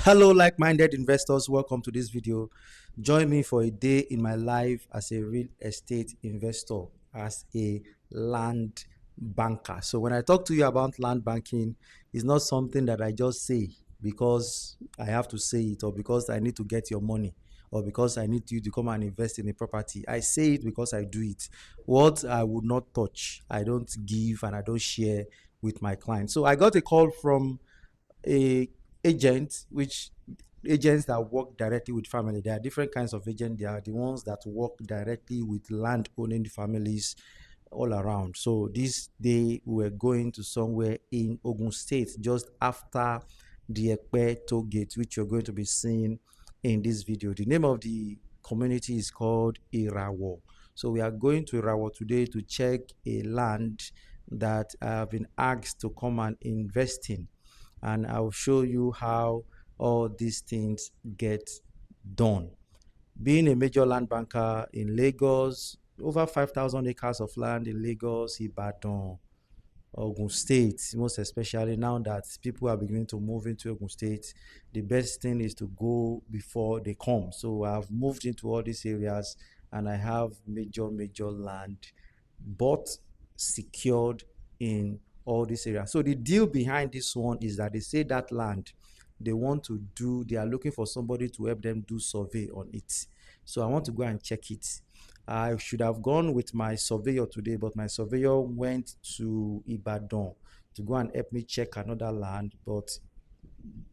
Hello, like-minded investors. Welcome to this video. Join me for a day in my life as a real estate investor, as a land banker. So when I talk to you about land banking, it's not something that I just say because I have to say it, or because I need to get your money, or because I need you to come and invest in a property. I say it because I do it. What I would not touch, I don't give and I don't share with my clients. So I got a call from a agent, which agents that work directly with family. There are different kinds of agents. There are the ones that work directly with land owning families all around. So this day we were going to somewhere in Ogun State, just after the Ekpe toll gate, which you're going to be seeing in this video. The name of the community is called Irawo. So we are going to Irawo today to check a land that I have been asked to come and invest in, and I'll show you how all these things get done. Being a major land banker in Lagos, over 5,000 acres of land in Lagos, Ibadan, Ogun State, most especially now that people are beginning to move into Ogun State, the best thing is to go before they come. So I've moved into all these areas and I have major land bought, secured in all these areas. So the deal behind this one is that they say that land they are looking for somebody to help them do survey on it. So I want to go and check it. I should have gone with my surveyor today, but my surveyor went to Ibadan to go and help me check another land. But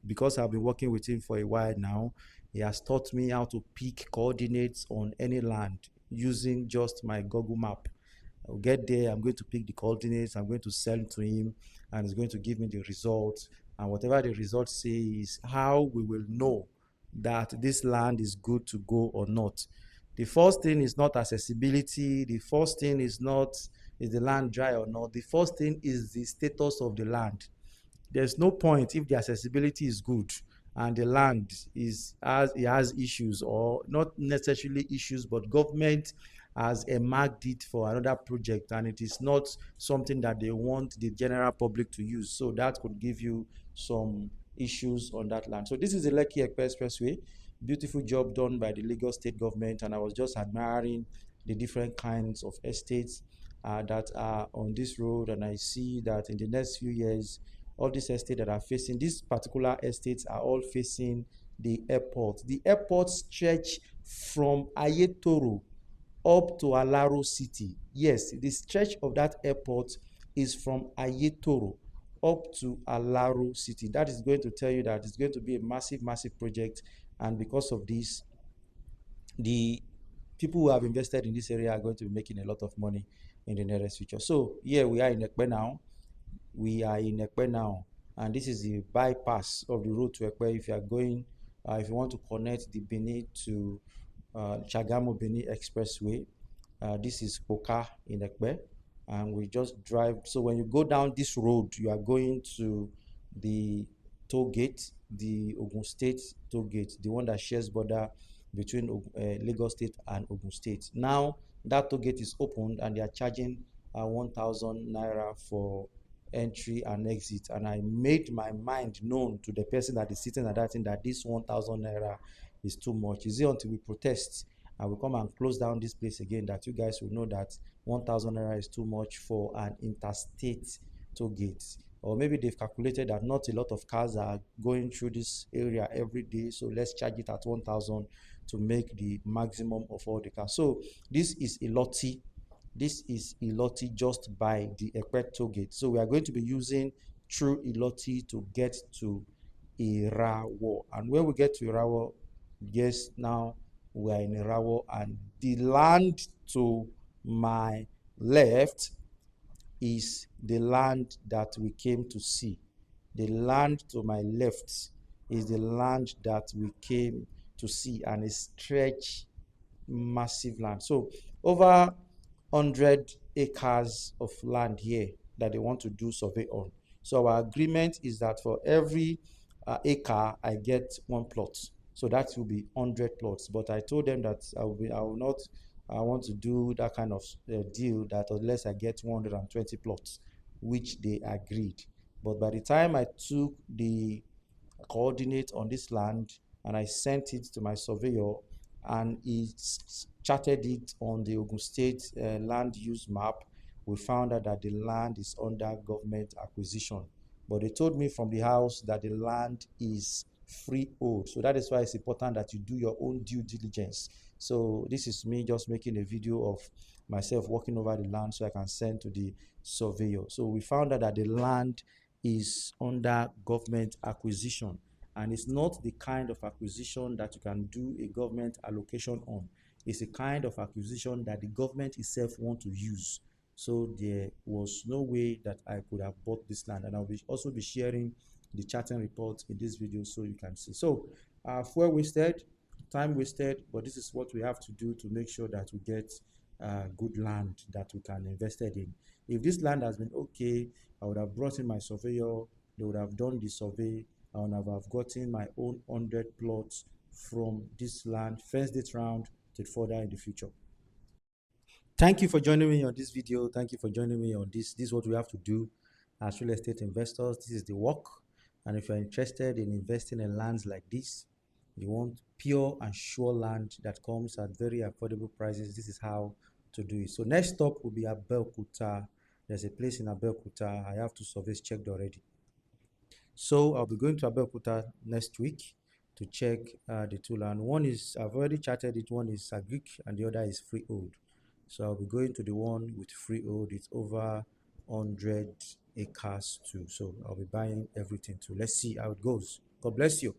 because I've been working with him for a while now, he has taught me how to pick coordinates on any land using just my Google map. I'll get there, I'm going to pick the coordinates, I'm going to send to him, and he's going to give me the results. And whatever the results say is how we will know that this land is good to go or not. The first thing is not accessibility. The first thing is not is the land dry or not. The first thing is the status of the land. There's no point if the accessibility is good and the land it has issues, or not necessarily issues, but government has earmarked it for another project and it is not something that they want the general public to use. So that could give you some issues on that land. So this is the Lekki Expressway. Beautiful job done by the Lagos state government, and I was just admiring the different kinds of estates that are on this road, and I see that in the next few years all these estates that are facing, these particular estates are all facing the airport. The airport stretch from Ayetoro up to Alaro City. Yes, the stretch of that airport is from Ayetoro up to Alaro City. That is going to tell you that it's going to be a massive project, and because of this, the people who have invested in this area are going to be making a lot of money in the nearest future. So here we are in Ekpe now. And this is the bypass of the road to Ekpe. If you are going, if you want to connect the Benin to Chagamo Benin Expressway, this is Poka in Ekpe, and we just drive. So when you go down this road, you are going to the toll gate, the Ogun State toll gate, the one that shares border between Lagos State and Ogun State. Now that toll gate is opened and they are charging 1,000 naira for entry and exit, and I made my mind known to the person that is sitting at that thing that this 1,000 naira is too much. Is it until we protest and we come and close down this place again that you guys will know that 1,000 naira is too much for an interstate toll gate? Or maybe they've calculated that not a lot of cars are going through this area every day, so let's charge it at 1,000 to make the maximum of all the cars. So this is Iloti. This is Iloti just by the Ekpe toll gate. So we are going to be using through Iloti to get to Irawo. And when we get to Irawo, yes, now we are in Irawo, and the land to my left is the land that we came to see. The land to my left is the land that we came to see, and it stretch massive land. So over 100 acres of land here that they want to do survey on. So our agreement is that for every acre I get one plot. So that will be 100 plots. But I told them that I will not want to do that kind of deal that unless I get 120 plots, which they agreed. But by the time I took the coordinate on this land, and I sent it to my surveyor, and he charted it on the Ogun State land use map. We found out that the land is under government acquisition, but they told me from the house that the land is freehold. So that is why it's important that you do your own due diligence. So this is me just making a video of myself walking over the land so I can send to the surveyor. So we found out that the land is under government acquisition, and it's not the kind of acquisition that you can do a government allocation on. It's a kind of acquisition that the government itself want to use. So there was no way that I could have bought this land, and I'll also be sharing the charting report in this video so you can see. So fuel wasted, time wasted, but this is what we have to do to make sure that we get good land that we can invest in. If this land has been okay, I would have brought in my surveyor, they would have done the survey, I would have gotten my own 100 plots from this land, fenced it round to further in the future. Thank you for joining me on this video. Thank you for joining me on this. This is what we have to do as real estate investors. This is the work. And if you're interested in investing in lands like this, you want pure and sure land that comes at very affordable prices, this is how to do it. So next stop will be Abeokuta. There's a place in Abeokuta. I have 2 surveys checked already. So I'll be going to Abeokuta next week to check the 2 land. One is, I've already charted it, one is Agric and the other is freehold. So I'll be going to the one with freehold. It's over 100 acres too. So I'll be buying everything too. Let's see how it goes. God bless you.